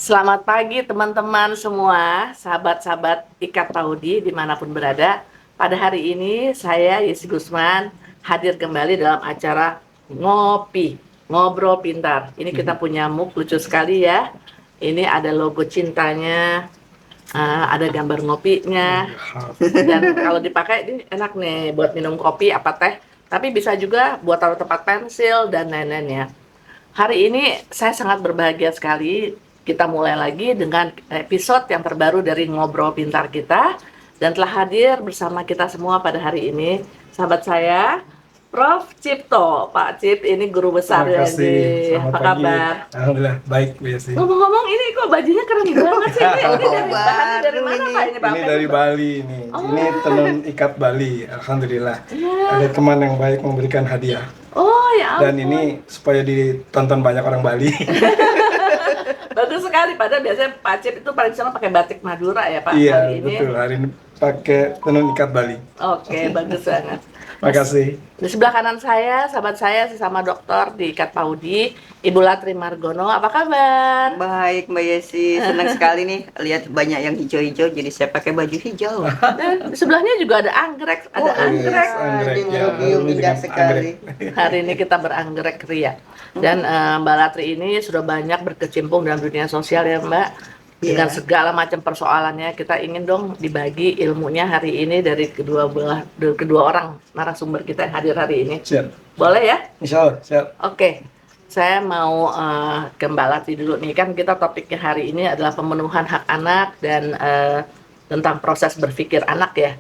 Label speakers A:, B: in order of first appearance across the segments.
A: Selamat pagi teman-teman semua, sahabat-sahabat Ikat Paudi dimanapun berada. Pada hari ini saya Yesi Gusman hadir kembali dalam acara Ngopi, Ngobrol Pintar. Ini kita punya mug lucu sekali ya. Ini ada logo cintanya, ada gambar ngopinya. Dan kalau dipakai ini enak nih buat minum kopi apa teh. Tapi bisa juga buat taruh tempat pensil dan lain-lainnya. Hari ini saya sangat berbahagia sekali. Kita mulai lagi dengan episode yang terbaru dari Ngobrol Pintar kita. Dan telah hadir bersama kita semua pada hari ini sahabat saya, Prof. Cipto. Pak Cip, ini guru besar
B: Terima
A: ya
B: kasih.
A: di
B: Selamat
A: apa
B: pagi.
A: kabar?
B: Alhamdulillah baik Bu Yesi.
A: Ngomong-ngomong ini kok bajunya keren banget sih. Ini dari bahannya dari mana Pak ini Pak?
B: Ini dari Bali nih.
A: Oh.
B: Ini tenun ikat Bali. Alhamdulillah.
A: Iya.
B: Ada teman yang baik memberikan hadiah.
A: Oh ya ampun.
B: Dan ini supaya ditonton banyak orang Bali.
A: Bagus sekali, padahal biasanya Pak Cip itu paling senang pakai batik Madura ya Pak.
B: Iya,
A: Hari ini.
B: betul. Hari ini pakai tenun ikat Bali.
A: Oke, bagus banget.
B: Makasih.
A: Di sebelah kanan saya, sahabat saya sesama dokter di Ikat Paudi, Ibu Latri Margono. Apa kabar?
C: Baik Mbak Yesi, senang sekali nih lihat banyak yang hijau-hijau, jadi saya pakai baju hijau.
A: Dan di sebelahnya juga ada anggrek, ada anggrek.
B: Anggrek,
C: Di
B: ya.
C: mobil
B: Ini
C: indah
B: dengan
C: sekali.
A: Hari ini kita beranggrek ria. Dan Mbak Latri ini sudah banyak berkecimpung dalam dunia sosial ya Mbak. Dengan
C: Iya.
A: segala macam persoalannya, kita ingin dong dibagi ilmunya hari ini dari kedua orang narasumber kita yang hadir hari ini.
B: Siap.
A: Boleh ya?
B: Insya Allah, siap.
A: Oke, saya mau ke Mbak Latri dulu nih. Kan kita topiknya hari ini adalah pemenuhan hak anak dan tentang proses berpikir anak ya.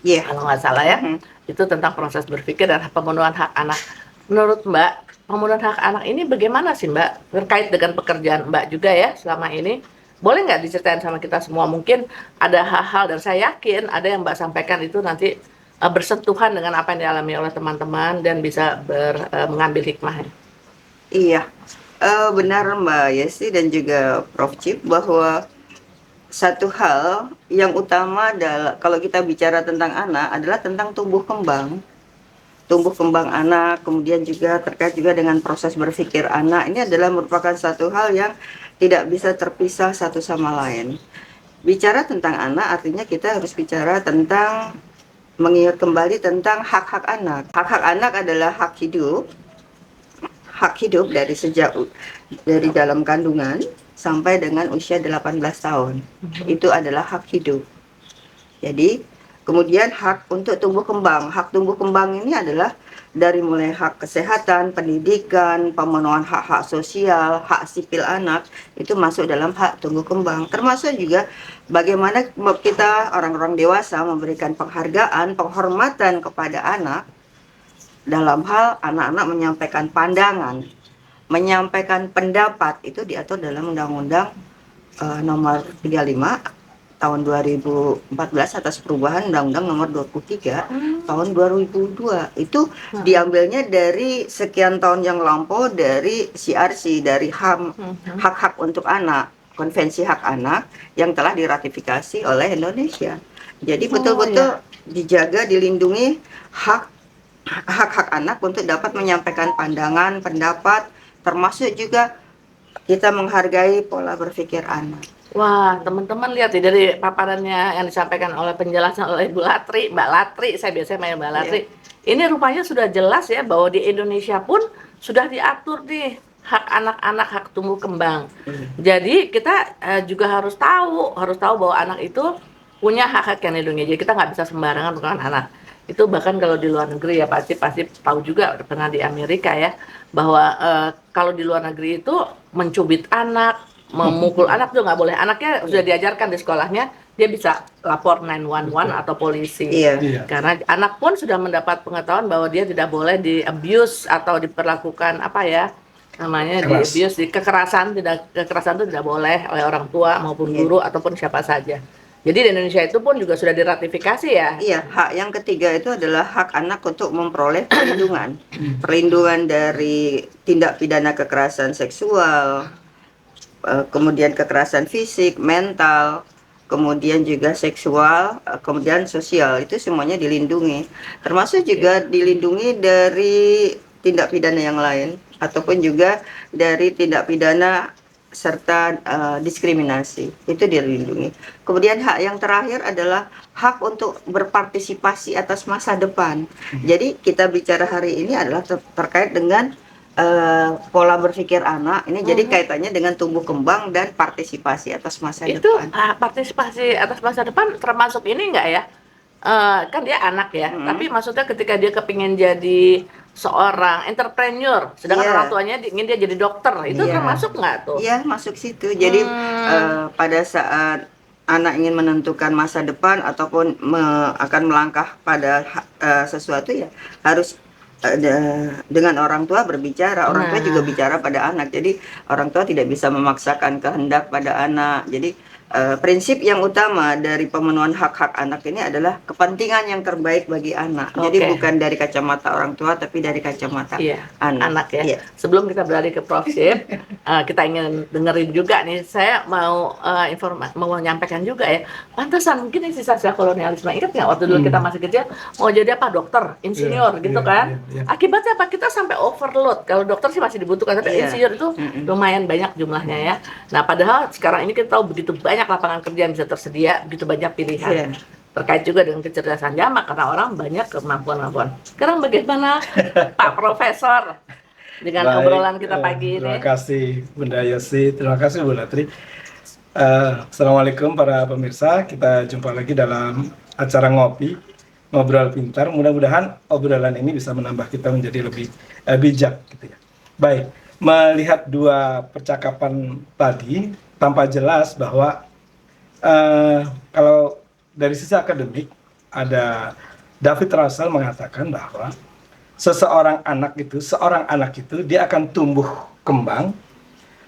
C: Iya.
A: Kalau nggak salah ya.
C: Mhm.
A: Itu tentang proses berpikir dan pemenuhan hak anak. Menurut Mbak, pemenuhan hak anak ini bagaimana sih Mbak? Terkait dengan pekerjaan Mbak juga ya selama ini. Boleh nggak diceritain sama kita semua? Mungkin ada hal-hal dan saya yakin ada yang Mbak sampaikan itu nanti bersentuhan dengan apa yang dialami oleh teman-teman dan bisa mengambil hikmahnya.
C: Iya, benar Mbak Yesi dan juga Prof. Cip bahwa satu hal yang utama adalah kalau kita bicara tentang anak adalah tentang tumbuh kembang anak, kemudian juga terkait juga dengan proses berpikir anak. Ini adalah merupakan satu hal yang tidak bisa terpisah satu sama lain. Bicara tentang anak artinya kita harus bicara tentang mengingat kembali tentang hak-hak anak. Hak-hak anak adalah hak hidup dari dalam kandungan sampai dengan usia 18 tahun. Itu adalah hak hidup. Jadi kemudian hak untuk tumbuh kembang. Hak tumbuh kembang ini adalah dari mulai hak kesehatan, pendidikan, pemenuhan hak-hak sosial, hak sipil anak, itu masuk dalam hak tumbuh kembang. Termasuk juga bagaimana kita orang-orang dewasa memberikan penghargaan, penghormatan kepada anak dalam hal anak-anak menyampaikan pandangan, menyampaikan pendapat, itu diatur dalam Undang-Undang nomor 35 tahun 2014 atas perubahan Undang-Undang nomor 23 tahun 2002. Itu diambilnya dari sekian tahun yang lampau dari CRC, dari HAM, hak-hak untuk anak, konvensi hak anak yang telah diratifikasi oleh Indonesia. Jadi betul-betul dijaga, dilindungi hak-hak anak untuk dapat menyampaikan pandangan, pendapat, termasuk juga kita menghargai pola berpikir anak.
A: Wah, teman-teman lihat ya dari paparannya yang disampaikan oleh penjelasan oleh Ibu Latri, Mbak Latri, saya biasanya manggil Mbak Latri. Ini rupanya sudah jelas ya bahwa di Indonesia pun sudah diatur nih hak anak-anak, hak tumbuh kembang. Jadi kita juga harus tahu bahwa anak itu punya hak-hak yang dilindungi. Jadi kita nggak bisa sembarangan dengan anak. Itu bahkan kalau di luar negeri ya pasti tahu juga, pernah di Amerika ya, bahwa kalau di luar negeri itu mencubit anak, memukul anak tuh nggak boleh. Anaknya sudah diajarkan di sekolahnya, dia bisa lapor 911 atau polisi.
C: Iya.
A: Karena anak pun sudah mendapat pengetahuan bahwa dia tidak boleh di abuse atau diperlakukan apa ya namanya, di abuse, kekerasan itu tidak boleh oleh orang tua maupun guru ataupun siapa saja. Jadi di Indonesia itu pun juga sudah diratifikasi ya.
C: Iya, hak yang ketiga itu adalah hak anak untuk memperoleh perlindungan. Perlindungan dari tindak pidana kekerasan seksual, kemudian kekerasan fisik, mental, kemudian juga seksual, kemudian sosial, itu semuanya dilindungi. Termasuk juga dilindungi dari tindak pidana yang lain ataupun juga dari tindak pidana serta diskriminasi itu dilindungi. Kemudian hak yang terakhir adalah hak untuk berpartisipasi atas masa depan. Jadi kita bicara hari ini adalah terkait dengan pola berpikir anak ini, jadi kaitannya dengan tumbuh kembang dan partisipasi atas masa
A: Itu
C: depan.
A: partisipasi atas masa depan termasuk ini enggak ya? Kan dia anak ya, tapi maksudnya ketika dia kepingin jadi seorang entrepreneur, sedangkan
C: Iya.
A: orang tuanya ingin dia jadi dokter, itu
C: Iya.
A: termasuk nggak tuh?
C: Iya, masuk situ. Jadi pada saat anak ingin menentukan masa depan ataupun akan melangkah pada sesuatu, ya harus dengan orang tua berbicara. Orang tua juga bicara pada anak. Jadi orang tua tidak bisa memaksakan kehendak pada anak. Jadi prinsip yang utama dari pemenuhan hak-hak anak ini adalah kepentingan yang terbaik bagi anak. Jadi
A: Oke.
C: bukan dari kacamata orang tua, tapi dari kacamata
A: Iya,
C: anak.
A: anak ya.
C: Iya.
A: Sebelum kita beralih ke Prof. Sip, kita ingin dengerin juga nih. Saya mau mau menyampaikan juga ya. Pantesan mungkin ini sisa-sisa kolonialisme. Ingat nggak waktu dulu kita masih kecil mau jadi apa? Dokter, insinyur,
B: Iya,
A: gitu
B: iya,
A: kan?
B: iya, iya.
A: Akibatnya apa? Kita sampai overload. Kalau dokter sih masih dibutuhkan, tapi
C: Iya.
A: insinyur itu lumayan banyak jumlahnya ya. Nah, padahal sekarang ini kita tahu begitu banyak lapangan kerja yang bisa tersedia, begitu banyak pilihan.
C: Iya.
A: Terkait juga dengan kecerdasan jamak karena orang banyak kemampuan-kemampuan. Sekarang bagaimana Pak Profesor dengan
B: Baik,
A: obrolan kita pagi ini?
B: Terima kasih Bunda Yosi, terima kasih Bu Latri. Assalamualaikum para pemirsa, kita jumpa lagi dalam acara Ngobrol Pintar. Mudah-mudahan obrolan ini bisa menambah kita menjadi lebih bijak gitu ya. Baik, melihat dua percakapan tadi, tampak jelas bahwa kalau dari sisi akademik, ada David Russell mengatakan bahwa seorang anak itu dia akan tumbuh kembang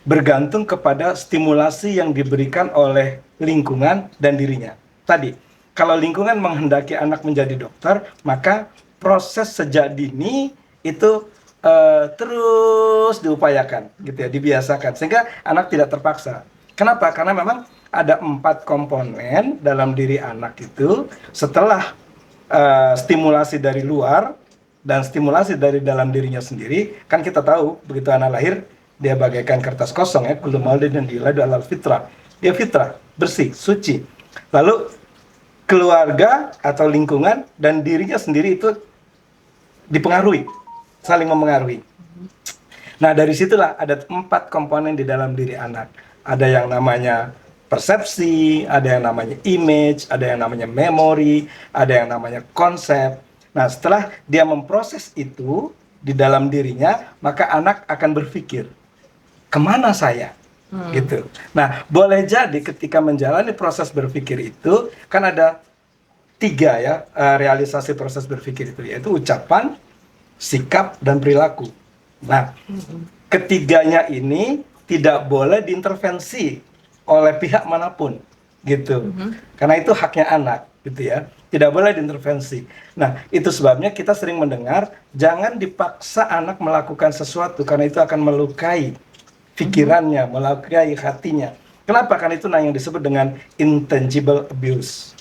B: bergantung kepada stimulasi yang diberikan oleh lingkungan dan dirinya. Tadi, kalau lingkungan menghendaki anak menjadi dokter, maka proses sejak dini itu terus diupayakan, gitu ya, dibiasakan, sehingga anak tidak terpaksa. Kenapa? Karena memang ada 4 komponen dalam diri anak itu. Setelah stimulasi dari luar dan stimulasi dari dalam dirinya sendiri, kan kita tahu begitu anak lahir dia bagaikan kertas kosong ya, kullu maulidin yuladu alal fitrah. Dia fitrah, bersih, suci. Lalu keluarga atau lingkungan dan dirinya sendiri itu dipengaruhi, saling memengaruhi. Nah, dari situlah ada 4 komponen di dalam diri anak. Ada yang namanya persepsi, ada yang namanya image, ada yang namanya memori, ada yang namanya konsep. Nah, setelah dia memproses itu di dalam dirinya, maka anak akan berpikir, kemana saya? Gitu. Nah, boleh jadi ketika menjalani proses berpikir itu, kan ada 3 ya, realisasi proses berpikir itu, yaitu ucapan, sikap, dan perilaku. Nah, ketiganya ini tidak boleh diintervensi oleh pihak manapun, gitu. Karena itu haknya anak, gitu ya. Tidak boleh diintervensi. Nah, itu sebabnya kita sering mendengar, jangan dipaksa anak melakukan sesuatu, karena itu akan melukai pikirannya, melukai hatinya. Kenapa? Karena itu yang disebut dengan intangible abuse.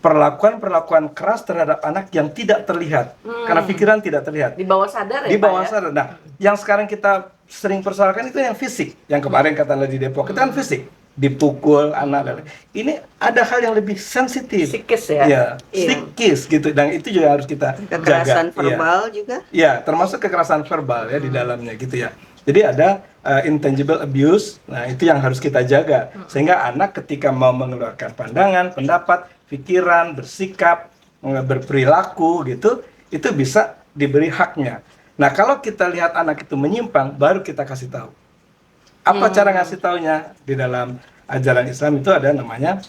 B: Perlakuan-perlakuan keras terhadap anak yang tidak terlihat, karena pikiran tidak terlihat.
A: Di bawah sadar ya,
B: Di bawah
A: Pak, ya?
B: sadar. Nah, yang sekarang kita sering persoalkan itu yang fisik. Yang kemarin katakanlah di Depok, itu kan fisik. Dipukul anak. Dan ini ada hal yang lebih sensitif.
A: Psikis ya?
B: Iya,
A: Iya.
B: psikis gitu. Dan itu juga harus kita
C: Kekerasan
B: jaga. Iya.
C: verbal juga.
B: Ya, termasuk kekerasan verbal ya di dalamnya gitu ya. Jadi ada intangible abuse. Nah, itu yang harus kita jaga. Sehingga anak ketika mau mengeluarkan pandangan, pendapat, pikiran, bersikap, berperilaku gitu, itu bisa diberi haknya. Nah, kalau kita lihat anak itu menyimpang, baru kita kasih tahu. Apa cara ngasih taunya? Di dalam ajaran Islam itu ada namanya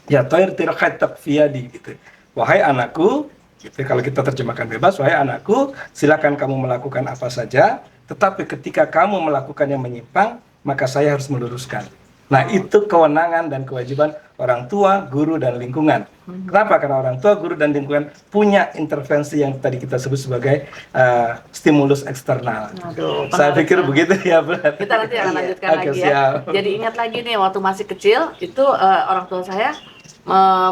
B: ya toir tirokai takfiyadi gitu. Wahai anakku, gitu, kalau kita terjemahkan bebas, wahai anakku, silakan kamu melakukan apa saja, tetapi ketika kamu melakukan yang menyimpang, maka saya harus meluruskan. Nah, itu kewenangan dan kewajiban orang tua, guru, dan lingkungan. Kenapa? Karena orang tua, guru, dan lingkungan punya intervensi yang tadi kita sebut sebagai stimulus eksternal.
A: Aduh,
B: Saya
A: menarik
B: pikir
A: banget.
B: begitu ya, Brad.
A: Kita nanti akan lanjutkan
B: Oke,
A: lagi ya.
B: siap.
A: Jadi ingat lagi nih, waktu masih kecil itu orang tua saya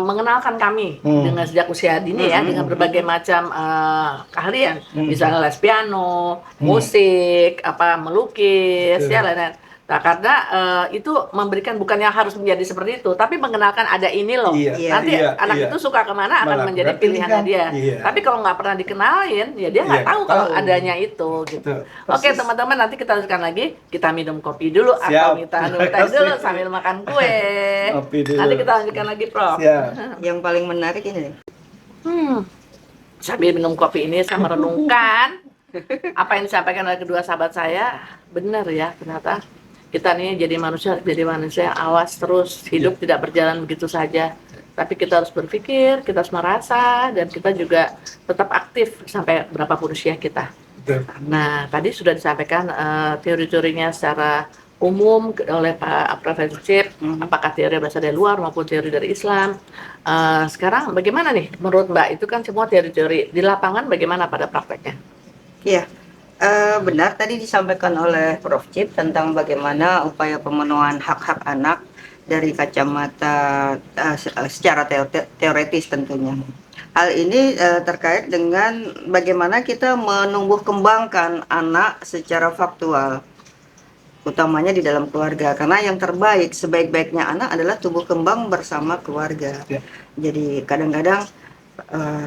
A: mengenalkan kami dengan sejak usia dini ya, dengan berbagai macam keahlian, misalnya les piano, musik, melukis, ya lain-lain. Nah, karena itu memberikan bukannya harus menjadi seperti itu, tapi mengenalkan ada ini loh.
B: Iya,
A: Nanti
B: iya,
A: anak
B: iya.
A: itu suka kemana akan
B: Melakukan
A: menjadi pilihannya dia.
B: pilihan. Iya.
A: Tapi kalau nggak pernah dikenalin, ya dia
B: Iya,
A: nggak tahu
B: nggak
A: kalau
B: tahu.
A: adanya itu gitu.
B: Betul,
A: Oke
B: persis.
A: teman-teman, nanti kita lanjutkan lagi. Kita minum kopi dulu atau
B: Siap.
A: kita minum
B: Terima
A: teh dulu
B: kasih.
A: sambil makan kue.
B: Kopi dulu.
A: Nanti kita lanjutkan lagi, Prof.
B: Siap.
C: Yang paling menarik ini nih.
A: Sambil minum kopi ini saya merenungkan apa yang disampaikan oleh kedua sahabat saya. Benar ya, ternyata kita nih jadi manusia yang awas terus, hidup tidak berjalan begitu saja. Tapi kita harus berpikir, kita harus merasa, dan kita juga tetap aktif sampai berapapun usia kita.
B: Betul.
A: Nah, tadi sudah disampaikan teori-teorinya secara umum oleh Pak Prof. Cip, apakah teori berasal dari luar maupun teori dari Islam. Sekarang bagaimana nih menurut Mbak? Itu kan semua teori-teori, di lapangan bagaimana pada prakteknya?
C: Iya, benar tadi disampaikan oleh Prof. Cip tentang bagaimana upaya pemenuhan hak-hak anak dari kacamata secara teoretis tentunya. Hal ini terkait dengan bagaimana kita menumbuh kembangkan anak secara faktual, utamanya di dalam keluarga. Karena yang terbaik, sebaik-baiknya anak adalah tumbuh kembang bersama keluarga.
B: Ya.
C: Jadi kadang-kadang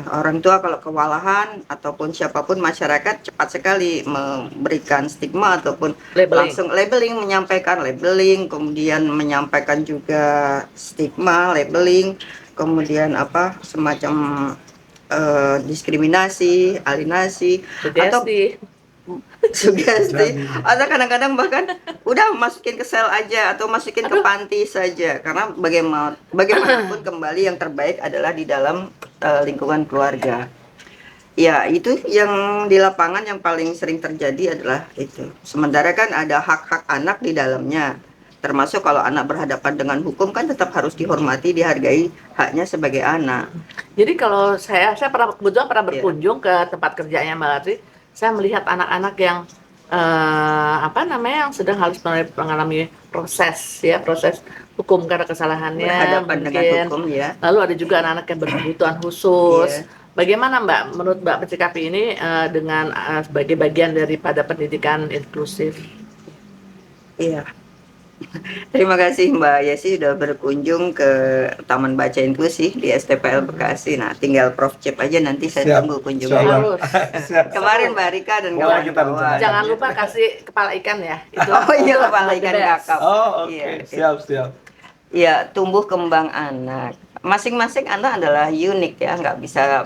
C: orang tua kalau kewalahan ataupun siapapun masyarakat cepat sekali memberikan stigma ataupun langsung menyampaikan labeling, kemudian menyampaikan juga stigma, labeling, kemudian apa semacam diskriminasi, alienasi, atau sugesti, atau kadang-kadang bahkan udah masukin ke sel aja atau masukin ke panti saja, karena bagaimanapun kembali yang terbaik adalah di dalam lingkungan keluarga. Ya, itu yang di lapangan yang paling sering terjadi adalah itu. Sementara kan ada hak-hak anak di dalamnya, termasuk kalau anak berhadapan dengan hukum kan tetap harus dihormati, dihargai haknya sebagai anak.
A: Jadi kalau saya kebetulan pernah berkunjung ke tempat kerjanya Mbak Latri, saya melihat anak-anak yang yang sedang harus mengalami proses hukum karena kesalahannya,
C: Berhadapan dengan hukum, ya.
A: Lalu ada juga anak-anak yang berkebutuhan khusus. Bagaimana Mbak, menurut Mbak mencikapi ini dengan sebagai bagian daripada pendidikan inklusif?
C: Iya. Terima kasih Mbak Yesi sudah berkunjung ke Taman Baca Inklusi di STPL Bekasi. Nah, tinggal Prof. Cip aja nanti saya tunggu kunjungan. Kemarin Mbak Rika dan kawan-kawan.
A: Jangan lupa kasih kepala ikan ya. Itu
C: iya, kepala ikan kakap.
B: Oh, oke. Siap.
C: Ya, tumbuh kembang anak. Masing-masing anak adalah unik ya, nggak bisa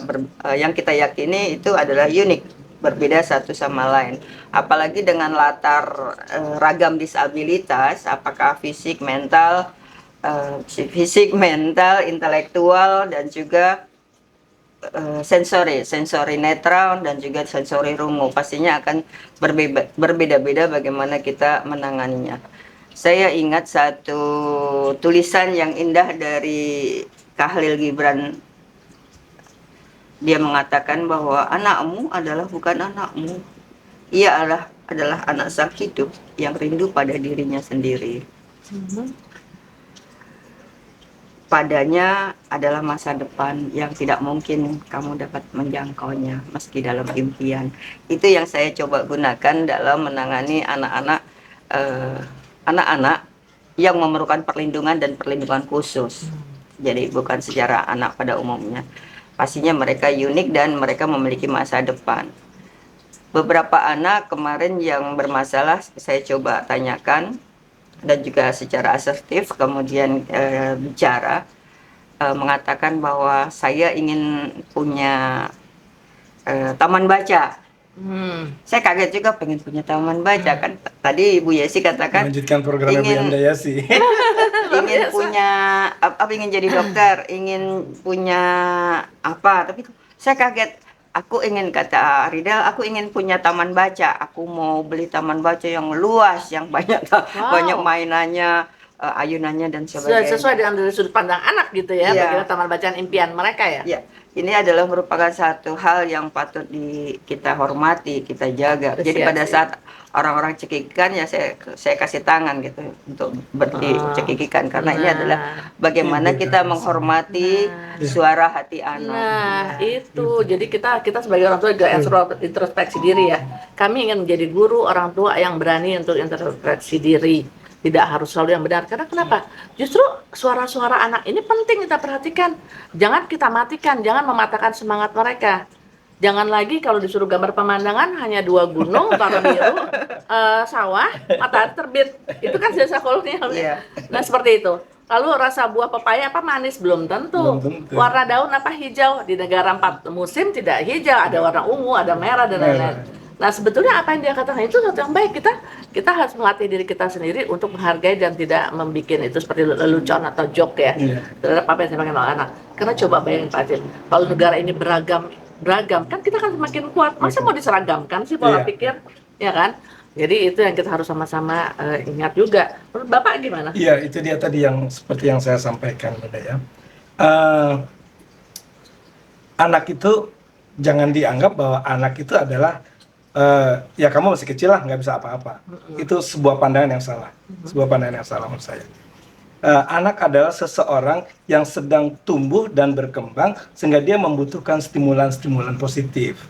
C: yang kita yakini itu adalah unik, berbeda satu sama lain. Apalagi dengan latar ragam disabilitas, apakah fisik, mental, intelektual, dan juga sensori netral, dan juga sensori rungu. Pastinya akan berbeda-beda bagaimana kita menanganinya. Saya ingat satu tulisan yang indah dari Khalil Gibran. Dia mengatakan bahwa anakmu adalah bukan anakmu. Ia adalah anak sang hidup yang rindu pada dirinya sendiri. Padanya adalah masa depan yang tidak mungkin kamu dapat menjangkaunya meski dalam impian. Itu yang saya coba gunakan dalam menangani anak-anak yang memerlukan perlindungan dan perlindungan khusus. Jadi bukan secara anak pada umumnya. Pastinya mereka unik dan mereka memiliki masa depan. Beberapa anak kemarin yang bermasalah saya coba tanyakan dan juga secara asertif kemudian bicara, mengatakan bahwa saya ingin punya taman baca. Saya kaget juga pengen punya taman baca kan. Tadi Ibu Yesi katakan
B: melanjutkan programnya Bu Yanda Yesi.
C: ingin punya ingin jadi dokter, ingin punya apa, tapi saya kaget. Aku ingin, kata Ridel, aku ingin punya taman baca. Aku mau beli taman baca yang luas, yang banyak banyak mainannya, ayunannya dan sebagainya.
A: Sesuai dengan dari sudut pandang anak gitu ya,
C: Ya.
A: bagaimana taman bacaan impian mereka ya.
C: Ya, ini adalah merupakan satu hal yang patut kita hormati, kita jaga. Jadi pada saat orang-orang cekikikan ya saya kasih tangan gitu untuk cekikikan, karena ini adalah bagaimana kita menghormati suara hati anak.
A: Nah, itu. Jadi kita sebagai orang tua juga introspeksi diri ya. Kami ingin menjadi guru orang tua yang berani untuk introspeksi diri. tidak harus selalu yang benar. Karena kenapa? Justru suara-suara anak ini penting kita perhatikan. Jangan kita matikan, jangan mematahkan semangat mereka. Jangan lagi kalau disuruh gambar pemandangan hanya 2 gunung, warna biru, sawah, matahari terbit. Itu kan sisa kolonial.
C: Iya.
A: Nah, seperti itu. Lalu rasa buah pepaya apa manis? Belum tentu.
B: Belum tentu.
A: Warna daun apa hijau? Di negara 4 musim tidak hijau, ada warna ungu, ada merah dan lain-lain. Nah, sebetulnya apa yang dia katakan itu sesuatu yang baik. Kita harus melatih diri kita sendiri untuk menghargai dan tidak membuat itu seperti lelucon atau joke ya.
B: Iya.
A: Terhadap apa yang disampaikan oleh anak. Karena coba bayangin Pak Acil, kalau negara ini beragam kan kita kan semakin kuat. Masa mau diseragamkan sih pola
B: Iya.
A: pikir, ya kan? Jadi itu yang kita harus sama-sama ingat juga. Menurut Bapak gimana?
B: Iya, itu dia tadi yang seperti yang saya sampaikan, Bunda ya. Eh, anak itu jangan dianggap bahwa anak itu adalah ya kamu masih kecil lah, nggak bisa apa-apa. Itu sebuah pandangan yang salah. Sebuah pandangan yang salah menurut saya. Anak adalah seseorang yang sedang tumbuh dan berkembang sehingga dia membutuhkan stimulan-stimulan positif.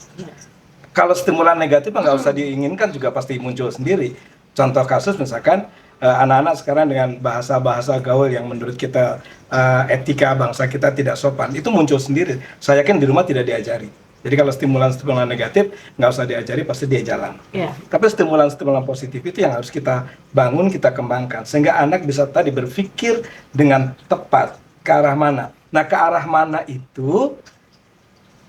B: Kalau stimulan negatif nggak usah diinginkan juga pasti muncul sendiri. Contoh kasus misalkan anak-anak sekarang dengan bahasa-bahasa gaul yang menurut kita etika bangsa kita tidak sopan, itu muncul sendiri. Saya yakin di rumah tidak diajari. Jadi kalau stimulan-stimulan negatif nggak usah diajari, pasti dia jalan.
A: Iya.
B: Tapi stimulan-stimulan positif itu yang harus kita bangun, kita kembangkan sehingga anak bisa tadi berpikir dengan tepat ke arah mana. Nah, ke arah mana itu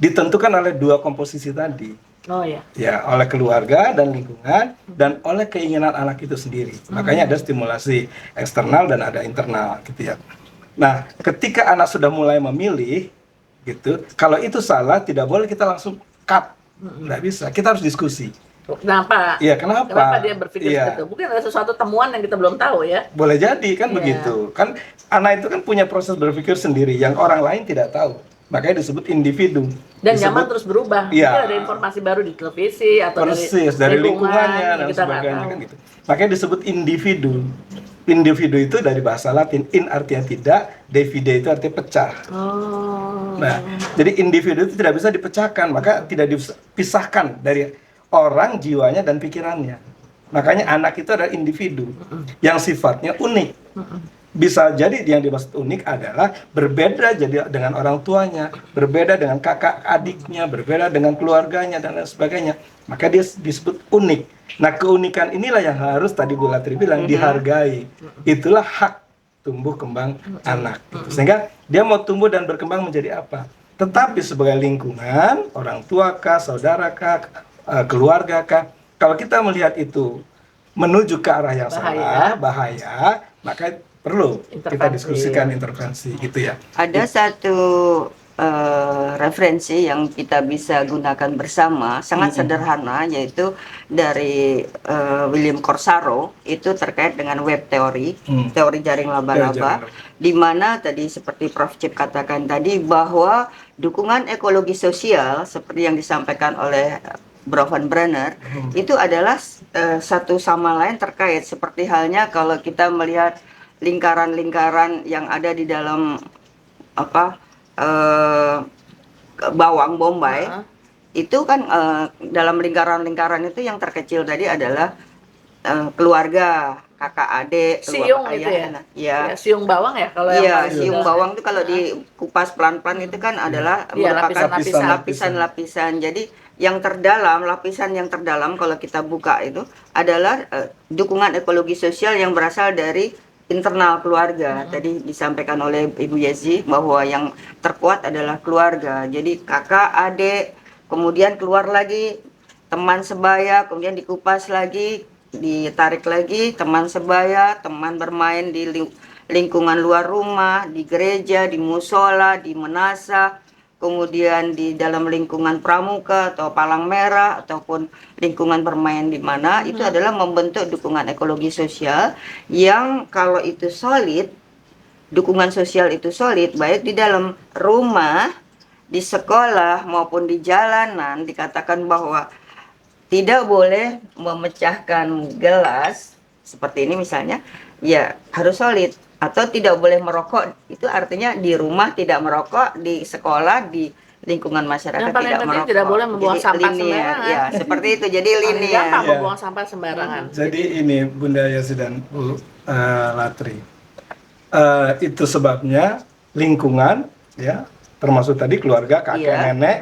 B: ditentukan oleh 2 komposisi tadi.
A: Oh ya.
B: Ya, oleh keluarga dan lingkungan dan oleh keinginan anak itu sendiri. Makanya ada stimulasi eksternal dan ada internal gitu ya. Nah, ketika anak sudah mulai memilih gitu, kalau itu salah tidak boleh kita langsung cut. Nggak bisa. Kita harus diskusi.
A: Kenapa?
B: Iya, kenapa?
A: Kenapa dia berpikir
B: Iya.
A: seperti itu? Mungkin ada sesuatu temuan yang kita belum tahu ya.
B: Boleh jadi kan
A: Iya.
B: begitu. Kan anak itu kan punya proses berpikir sendiri yang orang lain tidak tahu. Makanya disebut individu.
A: Dan
B: Disebut-
A: zaman terus berubah.
B: Iya.
A: Mungkin ada informasi baru di televisi atau
B: Persis, dari lingkungannya
A: yang
B: dan
A: kita nggak
B: sebagainya
A: tahu.
B: kan gitu. Makanya disebut individu. Individu itu dari bahasa Latin, in artinya tidak, divide itu artinya pecah.
A: Oh.
B: Nah, jadi individu itu tidak bisa dipecahkan, maka tidak dipisahkan dari orang, jiwanya dan pikirannya. Makanya anak itu adalah individu yang sifatnya unik. Bisa jadi yang dimaksud unik adalah berbeda jadi dengan orang tuanya, berbeda dengan kakak adiknya, berbeda dengan keluarganya dan lain sebagainya. Maka dia disebut unik. Nah, keunikan inilah yang harus tadi Bu Latri bilang dihargai. Itulah hak tumbuh kembang anak. Sehingga dia mau tumbuh dan berkembang menjadi apa? Tetapi sebagai lingkungan, orang tua kah, saudara kah, keluarga kah, kalau kita melihat itu menuju ke arah yang salah, bahaya, maka perlu kita
A: Intervensi.
B: diskusikan intervensi gitu ya.
C: Ada satu referensi yang kita bisa gunakan bersama, sangat sederhana, yaitu dari William Corsaro, itu terkait dengan web teori, teori jaring laba-laba, di mana tadi seperti Prof. Cip katakan tadi bahwa dukungan ekologi sosial seperti yang disampaikan oleh Bro Van Brenner itu adalah satu sama lain terkait, seperti halnya kalau kita melihat lingkaran-lingkaran yang ada di dalam bawang bombay, itu kan dalam lingkaran-lingkaran itu yang terkecil tadi adalah keluarga, kakak adik,
A: Siung
C: keluarga
A: itu
C: ayah,
A: ya?
C: ya.
A: Ya, siung bawang ya kalau yang
C: Iya,
A: paling
C: siung
A: mudah.
C: bawang itu kalau dikupas pelan-pelan itu kan adalah
A: Iya,
C: merupakan
A: lapisan-lapisan.
C: lapisan-lapisan. Jadi yang terdalam, lapisan yang terdalam kalau kita buka itu adalah dukungan ekologi sosial yang berasal dari internal keluarga. Tadi disampaikan oleh Ibu Yezi bahwa yang terkuat adalah keluarga. Jadi kakak, adik, kemudian keluar lagi teman sebaya, kemudian dikupas lagi, ditarik lagi teman sebaya, teman bermain di lingkungan luar rumah, di gereja, di musola, di menasa, kemudian di dalam lingkungan pramuka atau palang merah ataupun lingkungan bermain di mana, itu adalah membentuk dukungan ekologi sosial yang kalau itu solid, dukungan sosial itu solid, baik di dalam rumah, di sekolah maupun di jalanan, dikatakan bahwa tidak boleh memecahkan gelas seperti ini misalnya, ya harus solid. Atau tidak boleh merokok, itu artinya di rumah tidak merokok, di sekolah, di lingkungan masyarakat
A: Yang paling
C: tidak
A: penting
C: merokok.
A: tidak boleh membuang
C: Jadi
A: sampah
C: linear,
A: sembarangan.
C: ya seperti itu. Jadi
A: Paling
C: linear.
A: gampang
B: Iya.
A: membuang sampah sembarangan.
B: Jadi ini Bunda Yasi dan Bu Latri. Itu sebabnya lingkungan, ya, termasuk tadi keluarga, kakek,
C: Iya.
B: nenek,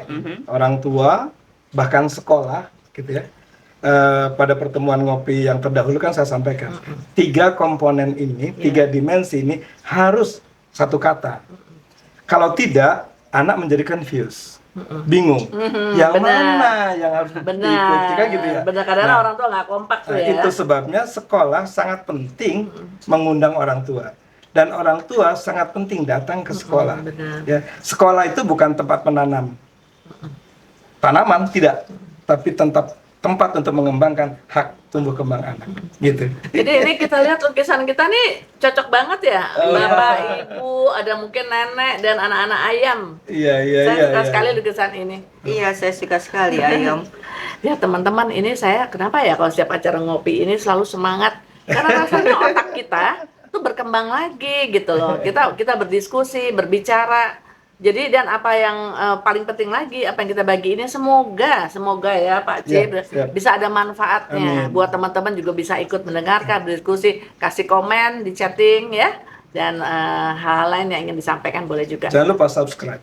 B: orang tua, bahkan sekolah, gitu ya. Pada pertemuan ngopi yang terdahulu kan saya sampaikan, 3 komponen ini, 3 dimensi ini harus satu kata. Kalau tidak, anak menjadi confused, bingung. Yang
A: benar.
B: mana yang harus diikuti kan gitu ya.
A: Benar, kadang
B: Nah,
A: orang tua nggak kompak tuh
B: Nah,
A: ya.
B: itu sebabnya sekolah sangat penting mengundang orang tua. Dan orang tua sangat penting datang ke sekolah.
A: benar.
B: Ya, sekolah itu bukan tempat menanam tanaman, tidak, tapi tempat untuk mengembangkan hak tumbuh kembang anak. Gitu.
A: Jadi ini kita lihat lukisan kita nih cocok banget ya. Bapak, Ibu, ada mungkin nenek dan anak-anak ayam.
B: Iya.
A: Saya suka sekali lukisan ini.
C: Iya, saya suka sekali ayam.
A: Ya teman-teman, ini saya kenapa ya kalau setiap acara ngopi ini selalu semangat, karena rasanya otak kita tuh berkembang lagi gitu loh. Kita berdiskusi, berbicara. Jadi dan apa yang paling penting lagi, apa yang kita bagi ini semoga ya Pak Cip
B: Siap.
A: bisa ada manfaatnya.
B: Amin.
A: Buat teman-teman juga bisa ikut mendengarkan, berdiskusi, kasih komen di chatting ya. Dan hal-hal lain yang ingin disampaikan boleh juga.
B: Jangan lupa subscribe.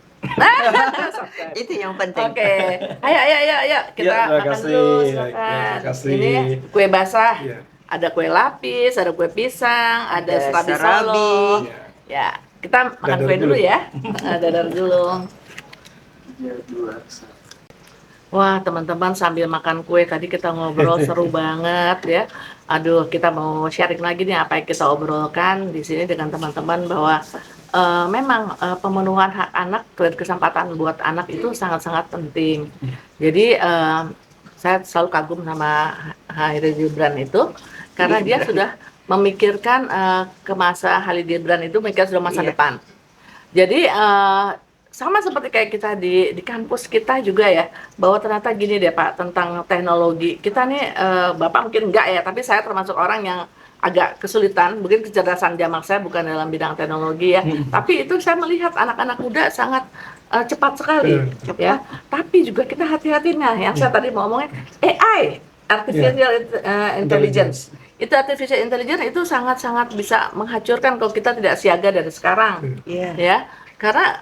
C: Itu yang penting.
A: Oke, ayo kita
B: Ya, terima
A: makan
B: kasih.
A: dulu.
B: Ya,
A: Silakan.
B: terima kasih.
A: Ini kue basah,
B: Ya.
A: ada kue lapis, ada kue pisang, ada
C: Ada
A: serabi
C: serabi.
A: Solo.
B: Ya.
A: Ya, kita makan
B: Dadar
A: kue dulu
B: dulu.
A: ya. Dadar dulu. Wah, teman-teman sambil makan kue tadi kita ngobrol seru banget ya. Aduh, kita mau sharing lagi nih apa yang kita obrolkan di sini dengan teman-teman bahwa memang pemenuhan hak anak dan kesempatan buat anak itu sangat-sangat penting. Jadi saya selalu kagum sama Halil Gibran itu karena dia sudah memikirkan ke masa Halil Gibran itu mereka sudah masa
C: Iya.
A: depan. Jadi sama seperti kayak kita di kampus kita juga ya, bahwa ternyata gini deh Pak, tentang teknologi. Kita nih, Bapak mungkin enggak ya, tapi saya termasuk orang yang agak kesulitan, mungkin kecerdasan jamak saya bukan dalam bidang teknologi ya, tapi itu saya melihat anak-anak muda sangat cepat sekali, ya. Tapi juga kita hati-hatinya, yang saya tadi mau ngomongin, AI, Artificial Intelligence. Itu Artificial Intelligence itu sangat-sangat bisa menghancurkan kalau kita tidak siaga dari sekarang.
C: Iya.
A: Ya, karena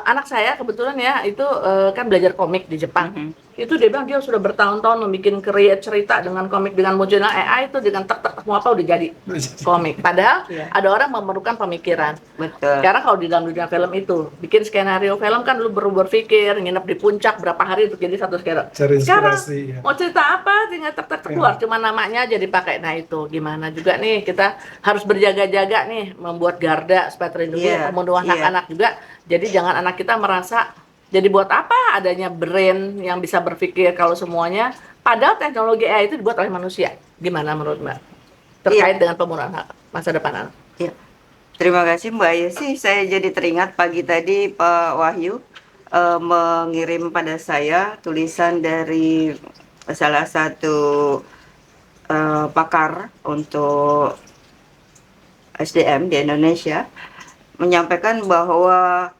A: anak saya kebetulan ya itu kan belajar komik di Jepang. Itu dia bilang dia sudah bertahun-tahun membuat create cerita dengan komik dengan munculnya AI itu dengan tek mau apa udah jadi komik. Padahal
C: Iya.
A: ada orang memerlukan pemikiran.
C: Betul.
A: Sekarang kalau di dalam dunia film itu bikin skenario film kan lu berpikir nginep di puncak berapa hari untuk jadi satu skenario.
B: Cari
A: Sekarang
B: inspirasi. Ya.
A: mau cerita apa tinggal tek keluar cuma namanya aja dipakai. Nah itu gimana juga nih kita harus berjaga-jaga nih membuat garda supaya terlindungi
C: Iya,
A: pemenuhan hak
C: iya.
A: anak juga. Jadi jangan anak kita merasa jadi buat apa adanya brain yang bisa berpikir kalau semuanya padahal teknologi AI itu dibuat oleh manusia. Gimana menurut Mbak? Terkait dengan pemenuhan hak masa depan anak.
C: Iya. Terima kasih Mbak Yesi. Saya jadi teringat pagi tadi Pak Wahyu mengirim pada saya tulisan dari salah satu pakar untuk SDM di Indonesia menyampaikan bahwa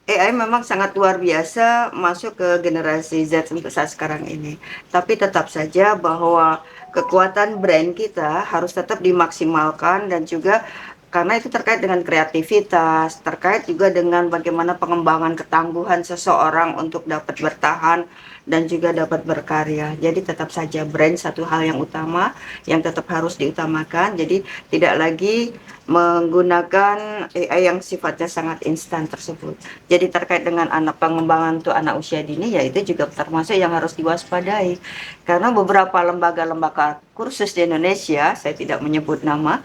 C: AI memang sangat luar biasa masuk ke generasi Z untuk saat sekarang ini. Tapi tetap saja bahwa kekuatan brand kita harus tetap dimaksimalkan dan juga karena itu terkait dengan kreativitas, terkait juga dengan bagaimana pengembangan ketangguhan seseorang untuk dapat bertahan dan juga dapat berkarya. Jadi tetap saja brand satu hal yang utama yang tetap harus diutamakan. Jadi tidak lagi menggunakan AI yang sifatnya sangat instan tersebut. Jadi terkait dengan anak pengembangan untuk anak usia dini ya itu juga termasuk yang harus diwaspadai. Karena beberapa lembaga-lembaga kursus di Indonesia, saya tidak menyebut nama,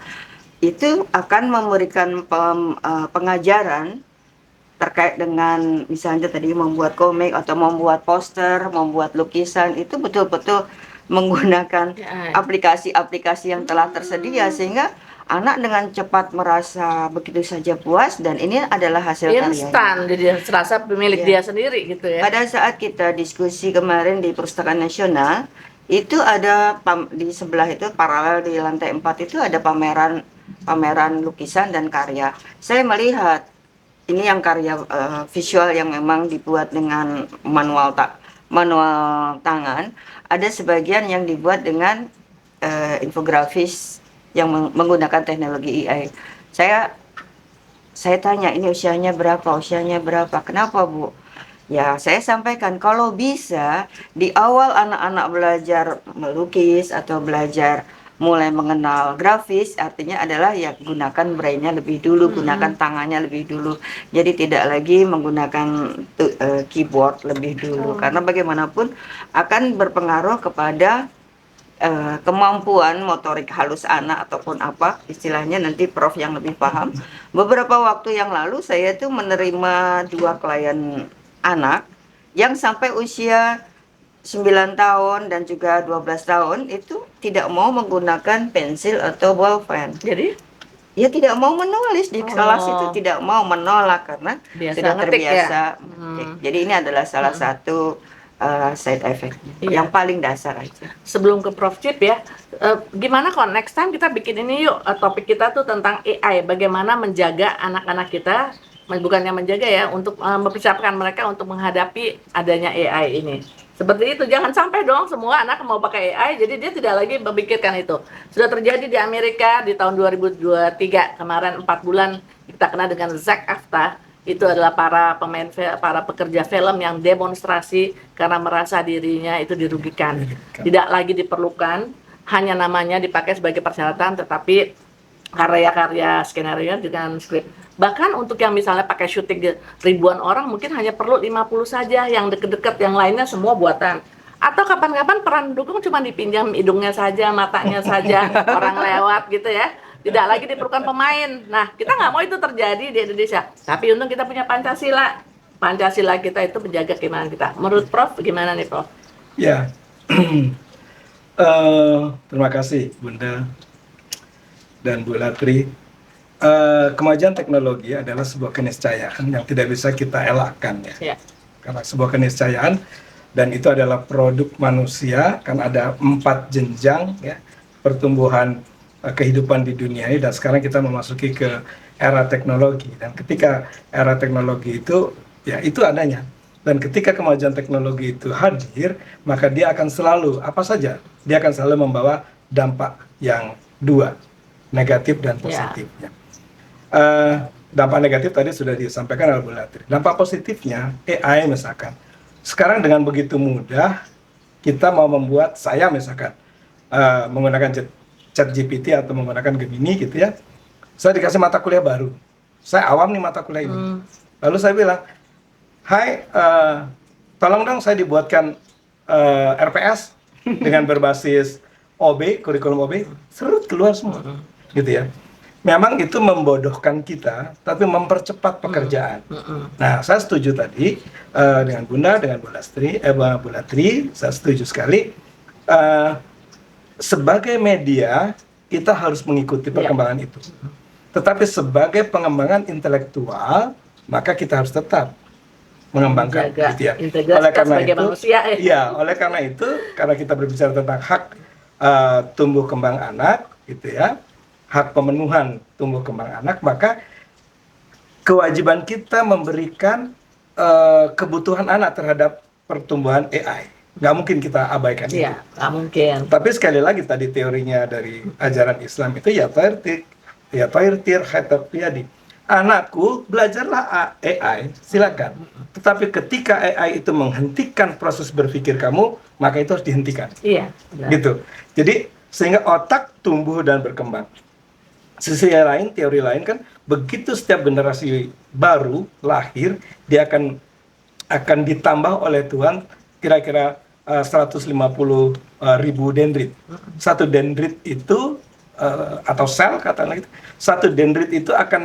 C: itu akan memberikan pengajaran terkait dengan misalnya tadi membuat komik atau membuat poster, membuat lukisan itu betul-betul menggunakan aplikasi-aplikasi yang telah tersedia sehingga anak dengan cepat merasa begitu saja puas dan ini adalah hasil karyanya.
A: Instan, jadi serasa pemilik dia sendiri gitu ya.
C: Pada saat kita diskusi kemarin di Perpustakaan Nasional, itu ada di sebelah itu paralel di lantai 4 itu ada pameran lukisan dan karya. Saya melihat ini yang karya visual yang memang dibuat dengan manual tangan. Ada sebagian yang dibuat dengan infografis yang menggunakan teknologi AI. Saya tanya, ini usianya berapa? Kenapa, Bu? Ya, saya sampaikan kalau bisa di awal anak-anak belajar melukis atau belajar mulai mengenal grafis, artinya adalah ya gunakan brainnya lebih dulu, gunakan tangannya lebih dulu. Jadi tidak lagi menggunakan keyboard lebih dulu, karena bagaimanapun akan berpengaruh kepada kemampuan motorik halus anak ataupun apa istilahnya, nanti Prof yang lebih paham. Beberapa waktu yang lalu saya tuh menerima 2 klien anak yang sampai usia 9 tahun dan juga 12 tahun itu tidak mau menggunakan pensil atau bolpen.
A: Jadi
C: Ya tidak mau menulis di kelas itu, tidak mau, menolak karena sudah
A: ngetik
C: terbiasa
A: ya?
C: mengetik. Jadi ini adalah salah satu side effect-nya,
A: Iya.
C: yang paling dasar aja.
A: Sebelum ke Prof Chip ya, gimana kok next time kita bikin ini yuk, topik kita tuh tentang AI, bagaimana menjaga anak-anak kita, bukannya menjaga ya, untuk mempersiapkan mereka untuk menghadapi adanya AI ini. Seperti itu, jangan sampai dong semua anak mau pakai AI, jadi dia tidak lagi memikirkan itu. Sudah terjadi di Amerika di tahun 2023, kemarin 4 bulan kita kena dengan SAG-AFTRA. Itu adalah para pekerja film yang demonstrasi karena merasa dirinya itu dirugikan. Tidak lagi diperlukan, hanya namanya dipakai sebagai persyaratan, tetapi karya-karya skenario dengan skrip. Bahkan untuk yang misalnya pakai syuting ribuan orang mungkin hanya perlu 50 saja, yang deket-deket, yang lainnya semua buatan. Atau kapan-kapan peran dukung cuma dipinjam hidungnya saja, matanya saja, orang lewat gitu ya. Tidak lagi diperlukan pemain. Nah, kita nggak mau itu terjadi di Indonesia. Tapi untung kita punya Pancasila. Pancasila kita itu menjaga keimanan kita. Menurut Prof, gimana nih Prof?
B: Ya, terima kasih Bunda dan Bu Latri. Kemajuan teknologi adalah sebuah keniscayaan yang tidak bisa kita elakkan ya.
A: Ya.
B: Karena sebuah keniscayaan, dan itu adalah produk manusia, kan ada 4 jenjang ya pertumbuhan kehidupan di dunia ini, dan sekarang kita memasuki ke era teknologi, dan ketika era teknologi itu ya itu adanya, dan ketika kemajuan teknologi itu hadir, maka dia akan selalu apa saja, dia akan selalu membawa dampak yang 2, negatif dan positifnya. Dampak negatif tadi sudah disampaikan oleh Bu Latri. Dampak positifnya AI misalkan, sekarang dengan begitu mudah kita mau membuat, saya misalkan menggunakan ChatGPT atau menggunakan Gemini gitu ya, saya dikasih mata kuliah baru, saya awam nih mata kuliah ini, lalu saya bilang, hai, tolong dong saya dibuatkan RPS dengan berbasis OB, kurikulum OB, serut keluar semua, gitu ya. Memang itu membodohkan kita, tapi mempercepat pekerjaan. Nah, saya setuju tadi dengan Bunda, dengan Bu Latri, saya setuju sekali. Sebagai media, kita harus mengikuti perkembangan itu. Tetapi sebagai pengembangan intelektual, maka kita harus tetap mengembangkan, gitu ya.
A: Oleh karena sebagai itu, manusia,
B: ya, oleh karena itu, karena kita berbicara tentang hak tumbuh kembang anak, gitu ya, hak pemenuhan tumbuh kembang anak, maka kewajiban kita memberikan kebutuhan anak terhadap pertumbuhan AI. Nggak mungkin kita abaikan itu.
A: Iya, nggak mungkin.
B: Tapi sekali lagi tadi teorinya dari ajaran Islam itu ya tairtir khatab piyadi. Anakku belajarlah AI, silakan. Tetapi ketika AI itu menghentikan proses berpikir kamu, maka itu harus dihentikan.
A: Iya. Benar.
B: Gitu. Jadi sehingga otak tumbuh dan berkembang. Sisi lain, teori lain kan, begitu setiap generasi baru lahir, dia akan ditambah oleh Tuhan kira-kira 150.000 dendrit. Satu dendrit itu atau sel katakanlah gitu, satu dendrit itu akan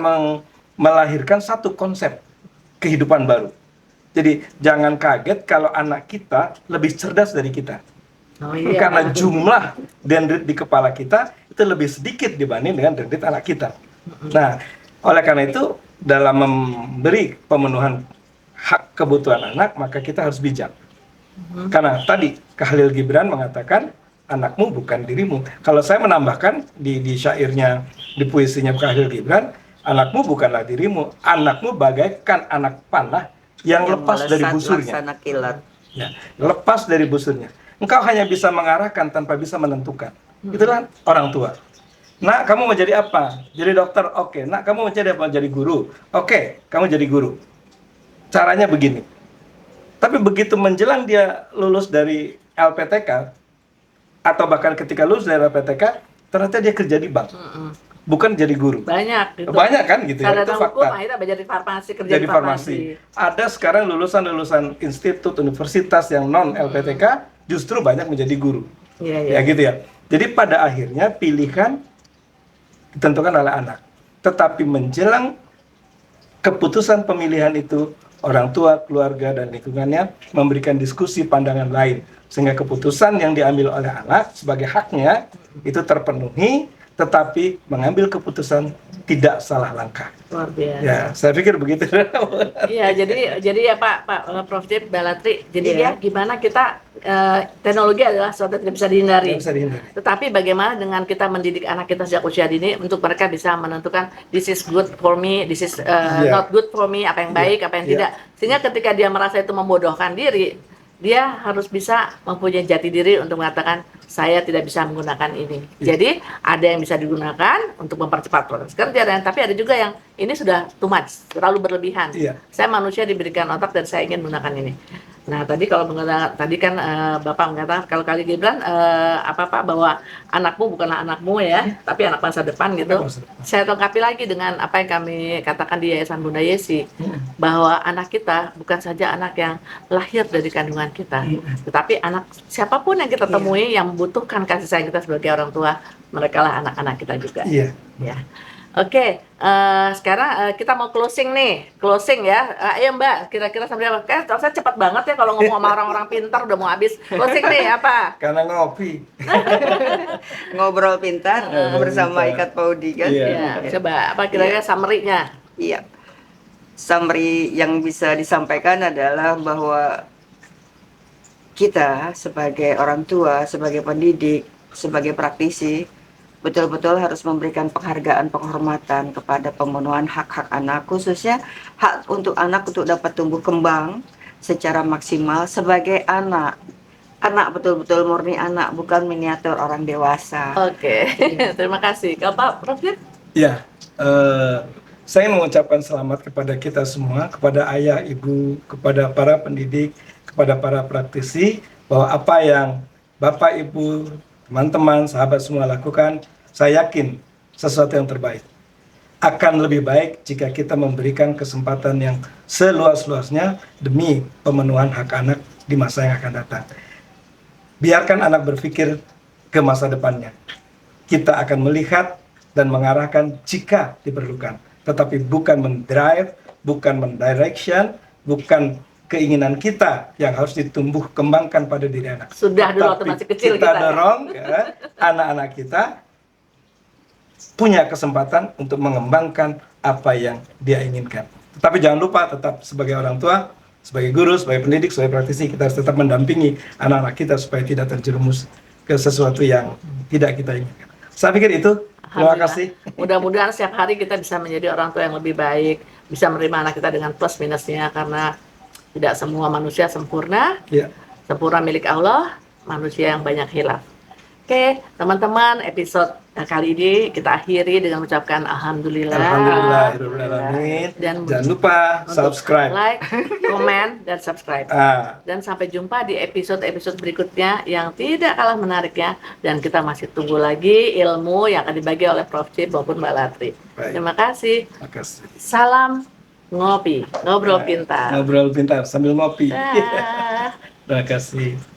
B: melahirkan satu konsep kehidupan baru. Jadi jangan kaget kalau anak kita lebih cerdas dari kita.
A: Oh, iya.
B: Karena jumlah dendrit di kepala kita itu lebih sedikit dibanding dengan dendrit anak kita. Nah, oleh karena itu dalam memberi pemenuhan hak kebutuhan anak, maka kita harus bijak. Karena tadi Khalil Gibran mengatakan anakmu bukan dirimu. Kalau saya menambahkan di syairnya, di puisinya Khalil Gibran, Anakmu bukanlah dirimu, anakmu bagaikan anak panah yang lepas dari
C: melesat
B: busurnya.
C: laksana kilat.
B: Ya, lepas dari busurnya. Engkau hanya bisa mengarahkan tanpa bisa menentukan. Itulah orang tua. Nak, kamu mau jadi apa? Jadi dokter, oke. Nak, kamu mau jadi apa? Jadi guru. Oke, kamu jadi guru. Caranya begini. Tapi begitu menjelang dia lulus dari LPTK, atau bahkan ketika lulus dari LPTK, ternyata dia kerja di bank. Bukan jadi guru.
A: Banyak.
B: Banyak kan gitu ya, itu
A: Sarjana hukum
B: fakta.
A: akhirnya jadi farmasi, kerja
B: Jadi
A: di farmasi.
B: Ada sekarang lulusan institut, universitas yang non LPTK justru banyak menjadi guru.
A: Iya.
B: Ya gitu ya. Jadi pada akhirnya pilihan ditentukan oleh anak. Tetapi menjelang keputusan pemilihan itu, orang tua, keluarga, dan lingkungannya memberikan diskusi pandangan lain. Sehingga keputusan yang diambil oleh anak sebagai haknya itu terpenuhi, tetapi mengambil keputusan tidak salah langkah.
A: Luar biasa.
B: Ya, saya pikir begitu.
A: Iya, jadi ya Pak Prof. Jip Balatri. Jadi
C: Iya.
A: ya gimana kita teknologi adalah sesuatu yang tidak bisa dihindari.
B: Tidak bisa dihindari.
A: Tetapi bagaimana dengan kita mendidik anak kita sejak usia dini untuk mereka bisa menentukan this is good for me, this is not good for me, apa yang baik, apa yang tidak. Sehingga ketika dia merasa itu membodohkan diri, dia harus bisa mempunyai jati diri untuk mengatakan saya tidak bisa menggunakan ini. Jadi ada yang bisa digunakan untuk mempercepat proses kerja, dan tapi ada juga yang ini sudah too much, terlalu berlebihan.
B: Iya.
A: Saya manusia diberikan otak dan saya ingin menggunakan ini. Nah tadi kalau tadi kan Bapak mengatakan kalau kali Gibran Pak bahwa anakmu bukanlah anakmu ya, tapi anak masa depan gitu.
B: Masa depan.
A: Saya lengkapi lagi dengan apa yang kami katakan di Yayasan Bunda Yesi, bahwa anak kita bukan saja anak yang lahir dari kandungan kita, tetapi anak siapapun yang kita temui yang membutuhkan kasih sayang kita sebagai orang tua, mereka lah anak-anak kita juga.
B: Iya.
A: Ya. Oke, sekarang kita mau closing ya. Ayo Mbak, kira-kira sampai apa? Saya cepat banget ya kalau ngomong sama orang-orang pintar udah mau habis. Closing nih apa?
B: Karena ngopi.
C: Ngobrol pintar bersama
B: pintar.
C: Ikat Paudi kan.
B: Iya.
A: Ya, coba apa kira-kira summary-nya?
C: Iya. Summary yang bisa disampaikan adalah bahwa kita sebagai orang tua, sebagai pendidik, sebagai praktisi, betul-betul harus memberikan penghargaan, penghormatan kepada pemenuhan hak-hak anak, khususnya hak untuk anak untuk dapat tumbuh kembang secara maksimal sebagai anak. Anak betul-betul murni anak, bukan miniatur orang dewasa.
A: Oke, terima kasih. Kalau Pak Prof. Jip?
B: Ya, saya mengucapkan selamat kepada kita semua, kepada ayah, ibu, kepada para pendidik, kepada para praktisi, bahwa apa yang Bapak, Ibu, teman-teman, sahabat semua lakukan, saya yakin sesuatu yang terbaik. Akan lebih baik jika kita memberikan kesempatan yang seluas-luasnya demi pemenuhan hak anak di masa yang akan datang. Biarkan anak berpikir ke masa depannya. Kita akan melihat dan mengarahkan jika diperlukan, tetapi bukan mendrive, bukan mendirection, bukan keinginan kita yang harus ditumbuh kembangkan pada diri anak.
A: Sudah dulu waktu
B: Tetapi
A: masih kecil
B: kita
A: kita.
B: dorong ya, anak-anak kita punya kesempatan untuk mengembangkan apa yang dia inginkan. Tapi jangan lupa tetap sebagai orang tua, sebagai guru, sebagai pendidik, sebagai praktisi, kita harus tetap mendampingi anak-anak kita supaya tidak terjerumus ke sesuatu yang tidak kita inginkan. Saya pikir itu. Terima kasih.
A: Mudah-mudahan setiap hari kita bisa menjadi orang tua yang lebih baik, bisa menerima anak kita dengan plus minusnya, karena tidak semua manusia sempurna.
B: Ya.
A: Sempurna milik Allah, manusia yang banyak hilaf. Oke, teman-teman, episode kali ini kita akhiri dengan mengucapkan Alhamdulillah.
B: Alhamdulillahirrahmanirrahim.
A: Dan
B: Jangan lupa
A: untuk
B: subscribe.
A: like, komen, dan subscribe. Dan sampai jumpa di episode-episode berikutnya yang tidak kalah menariknya. Dan kita masih tunggu lagi ilmu yang akan dibagi oleh Prof. Jip maupun Mbak Latri.
B: Baik.
A: Terima kasih.
B: Terima kasih.
A: Salam ngopi, ngobrol pintar.
B: Ngobrol pintar sambil ngopi.
A: Dah.
B: Terima kasih.